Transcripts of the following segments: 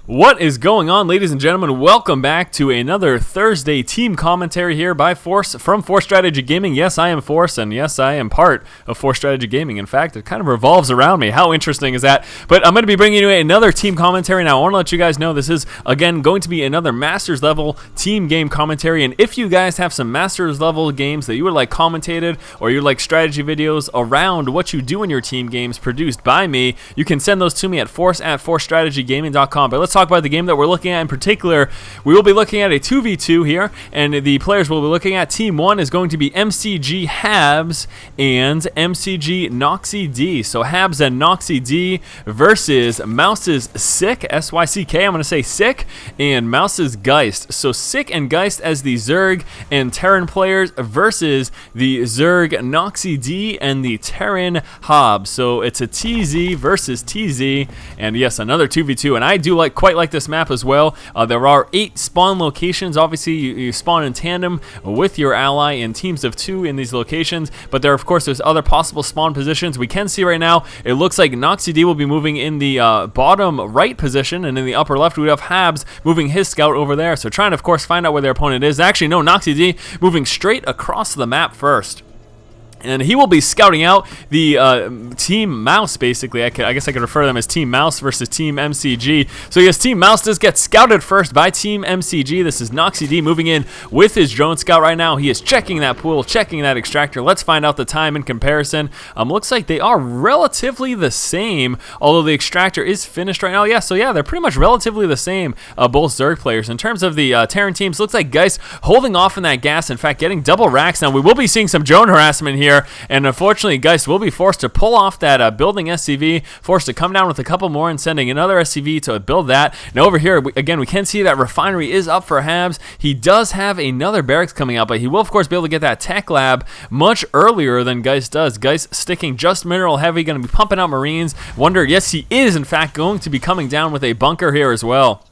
What is going on, ladies and gentlemen? Welcome back to another Thursday team commentary here by Force from Force Strategy Gaming. Yes, I am Force, and yes, I am part of Force Strategy Gaming. In fact, it kind of revolves around me. How interesting is that? But I'm going to be bringing you another team commentary. Now, I want to let you guys know this is, again, going to be another Masters level team game commentary. And if you guys have some Masters level games that you would like commentated, or you would like strategy videos around what you do in your team games produced by me, you can send those to me at force@forcestrategygaming.com. But let's talk about the game that we're looking at in particular. We will be looking at a 2v2 here, and the players we'll be looking at, Team 1 is going to be MCG Habs and MCG Noxy D. So Habs and Noxy D versus Mouse's Sick, S-Y-C-K, I'm going to say Sick, and Mouse's Geist. So Sick and Geist as the Zerg and Terran players versus the Zerg Noxy D and the Terran Hobbs. So it's a TZ versus TZ, and yes, another 2v2, and I do quite like this map as well. There are 8 spawn locations. Obviously, you spawn in tandem with your ally in teams of 2 in these locations, but there, of course, there's other possible spawn positions. We can see right now, it looks like Noxy D will be moving in the bottom right position, and in the upper left, we have Habs moving his scout over there. So trying to, of course, find out where their opponent is. Actually, no, Noxy D moving straight across the map first. And he will be scouting out the Team Mouse, basically. I guess I could refer to them as Team Mouse versus Team MCG. So yes, Team Mouse does get scouted first by Team MCG. This is Noxy D moving in with his drone scout right now. He is checking that pool, checking that extractor. Let's find out the time in comparison. Looks like they are relatively the same, although the extractor is finished right now. Yeah, so yeah, they're pretty much relatively the same, both Zerg players. In terms of the Terran teams, looks like Geist holding off in that gas. In fact, getting double racks. Now, we will be seeing some drone harassment here. And unfortunately, Geist will be forced to pull off that building SCV, forced to come down with a couple more and sending another SCV to build that. Now over here, again, we can see that refinery is up for Habs. He does have another barracks coming out, but he will, of course, be able to get that tech lab much earlier than Geist does. Geist sticking just mineral heavy, going to be pumping out Marines. Wonder, yes, he is, in fact, going to be coming down with a bunker here as well.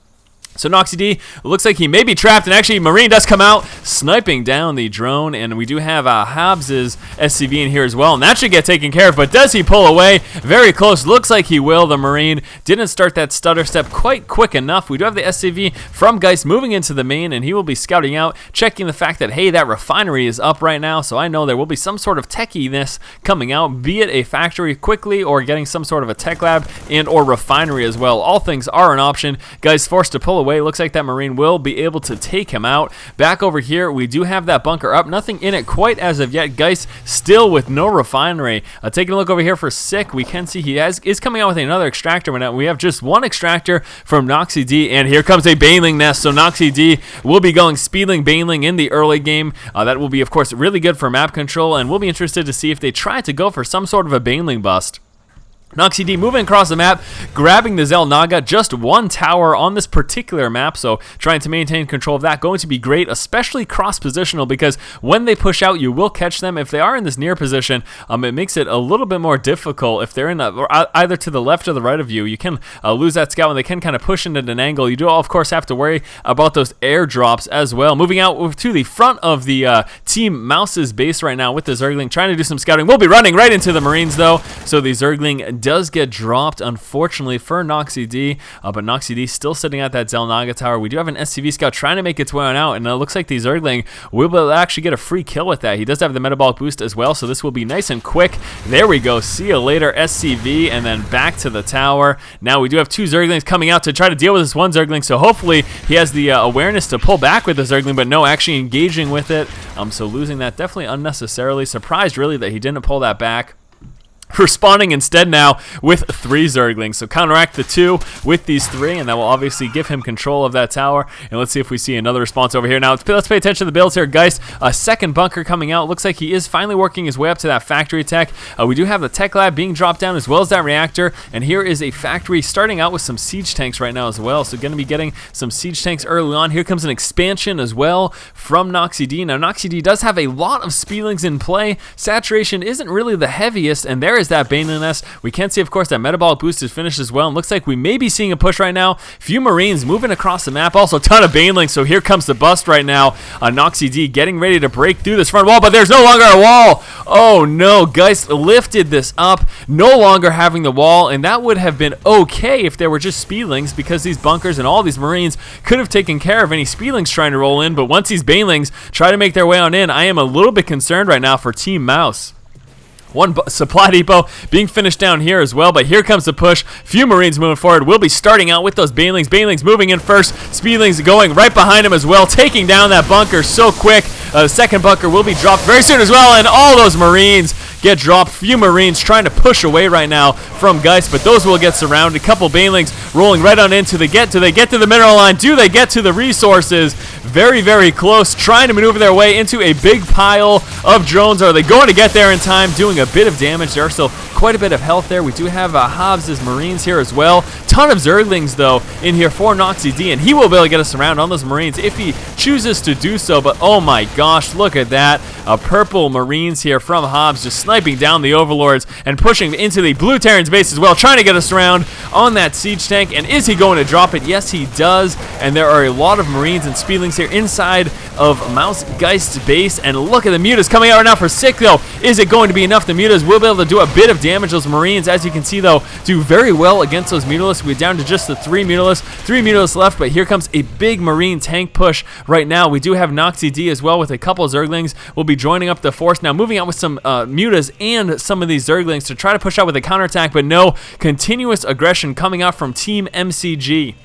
So Noxy D looks like he may be trapped, and actually Marine does come out, sniping down the drone, and we do have Habs' SCV in here as well, and that should get taken care of, but does he pull away? Very close, looks like he will. The Marine didn't start that stutter step quite quick enough. We do have the SCV from Geist moving into the main, and he will be scouting out, checking the fact that, hey, that refinery is up right now, so I know there will be some sort of techiness coming out, be it a factory quickly or getting some sort of a tech lab and or refinery as well. All things are an option. Geist forced to pull away. Looks like that Marine will be able to take him out. Back over here, we do have that bunker up. Nothing in it quite as of yet. Geist still with no refinery. Taking a look over here for Sick, we can see he is coming out with another extractor. We have just one extractor from Noxy D, and here comes a Baneling nest. So Noxy D will be going Speedling Baneling in the early game. That will be, of course, really good for map control, and we'll be interested to see if they try to go for some sort of a Baneling bust. Noxy D moving across the map, grabbing the Zelnaga, just one tower on this particular map, so trying to maintain control of that, going to be great, especially cross-positional, because when they push out, you will catch them. If they are in this near position, it makes it a little bit more difficult. If they're in either to the left or the right of you, you can lose that scout, and they can kind of push into an angle. You do, of course, have to worry about those airdrops as well. Moving out to the front of the Team Mouse's base right now with the Zergling, trying to do some scouting. We'll be running right into the Marines, though, so the Zergling does get dropped, unfortunately, for Noxy D, but Noxy D still sitting at that Zelnaga tower. We do have an SCV scout trying to make its way on out, and it looks like the Zergling will be able to actually get a free kill with that. He does have the metabolic boost as well, so this will be nice and quick. There we go. See you later, SCV, and then back to the tower. Now we do have 2 Zerglings coming out to try to deal with this one Zergling, so hopefully he has the awareness to pull back with the Zergling, but no, actually engaging with it. So losing that definitely unnecessarily. Surprised, really, that he didn't pull that back. Responding instead now with 3 Zerglings. So counteract the 2 with these 3, and that will obviously give him control of that tower. And let's see if we see another response over here. Now let's pay attention to the builds here, guys. A second bunker coming out. Looks like he is finally working his way up to that factory tech. We do have the tech lab being dropped down as well as that reactor. And here is a factory starting out with some siege tanks right now as well. So going to be getting some siege tanks early on. Here comes an expansion as well from Noxy D. Now Noxy D does have a lot of Speedlings in play. Saturation isn't really the heaviest, and there is that Baneling nest. We can see, of course, that metabolic boost is finished as well, and looks like we may be seeing a push right now. Few Marines moving across the map, also a ton of Banelings, so here comes the bust right now. Noxy D getting ready to break through this front wall, but there's no longer a wall. Oh no, Geist lifted this up, no longer having the wall, and that would have been okay if there were just speedlings, because these bunkers and all these Marines could have taken care of any speedlings trying to roll in, but once these banelings try to make their way on in, I am a little bit concerned right now for Team Mouz. One supply depot being finished down here as well, but here comes the push. Few Marines moving forward. We'll be starting out with those banelings. Banelings moving in first. Speedlings going right behind him as well, taking down that bunker so quick. The second bunker will be dropped very soon as well, and all those Marines get dropped. Few Marines trying to push away right now from Geist, but those will get surrounded. A couple banelings rolling right on into the get. Do they get to the mineral line? Do they get to the resources? Very, very close, trying to maneuver their way into a big pile of drones. Are they going to get there in time? Doing a bit of damage. There are still quite a bit of health there. We do have Hobbs' Marines here as well. Ton of Zerglings, though, in here for Mcg, and he will be able to get us around on those Marines if he chooses to do so, but oh my gosh, look at that. Purple Marines here from Hobbs just sniping down the Overlords and pushing into the Blue Terran's base as well, trying to get us around on that siege tank, and is he going to drop it? Yes, he does, and there are a lot of Marines and speedlings here inside of Mouse Geist's base, and look at the mutas coming out right now for Sick, though. Is it going to be enough? The mutas will be able to do a bit of damage. Those Marines, as you can see, though, do very well against those mutalisks. We're down to just the three mutalisks left, but here comes a big Marine tank push right now. We do have Mcg as well with a couple of Zerglings. We'll be joining up the force now, moving out with some mutas and some of these Zerglings to try to push out with a counterattack, but no, continuous aggression coming out from Team Mcg.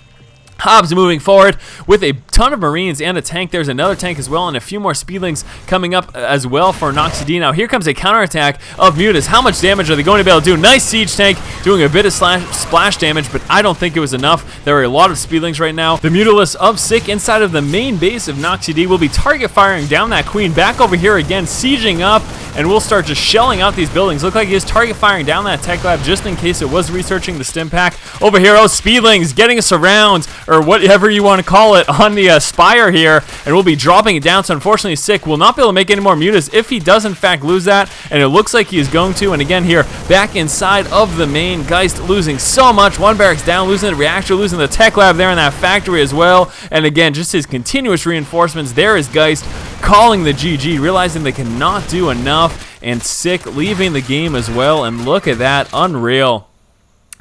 Hobbs moving forward with a ton of Marines and a tank. There's another tank as well, and a few more speedlings coming up as well for Mcg. Now here comes a counterattack of mutas. How much damage are they going to be able to do? Nice siege tank doing a bit of splash damage, but I don't think it was enough. There are a lot of speedlings right now. The mutalisks of Sick inside of the main base of Mcg will be target firing down that queen. Back over here again, sieging up, and we'll start just shelling out these buildings. Look like he is target firing down that tech lab just in case it was researching the stim pack. Over here, oh, speedlings getting us around, or whatever you want to call it, on the spire here, and we'll be dropping it down. So unfortunately, Sick will not be able to make any more mutas if he does in fact lose that, and it looks like he is going to. And again here, back inside of the main, Geist losing so much. One barracks down, losing the reactor, losing the tech lab there in that factory as well. And again, just his continuous reinforcements. There is Geist calling the GG, realizing they cannot do enough, and Sick leaving the game as well. And look at that, unreal.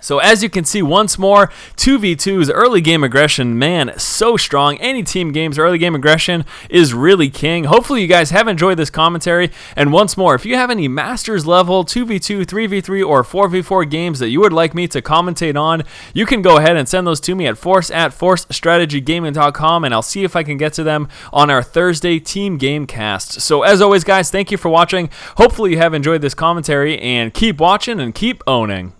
So as you can see, once more, 2v2's early game aggression, man, so strong. Any team game's early game aggression is really king. Hopefully you guys have enjoyed this commentary. And once more, if you have any Masters level 2v2, 3v3, or 4v4 games that you would like me to commentate on, you can go ahead and send those to me at force@forcestrategygaming.com, and I'll see if I can get to them on our Thursday team game cast. So as always, guys, thank you for watching. Hopefully you have enjoyed this commentary, and keep watching and keep owning.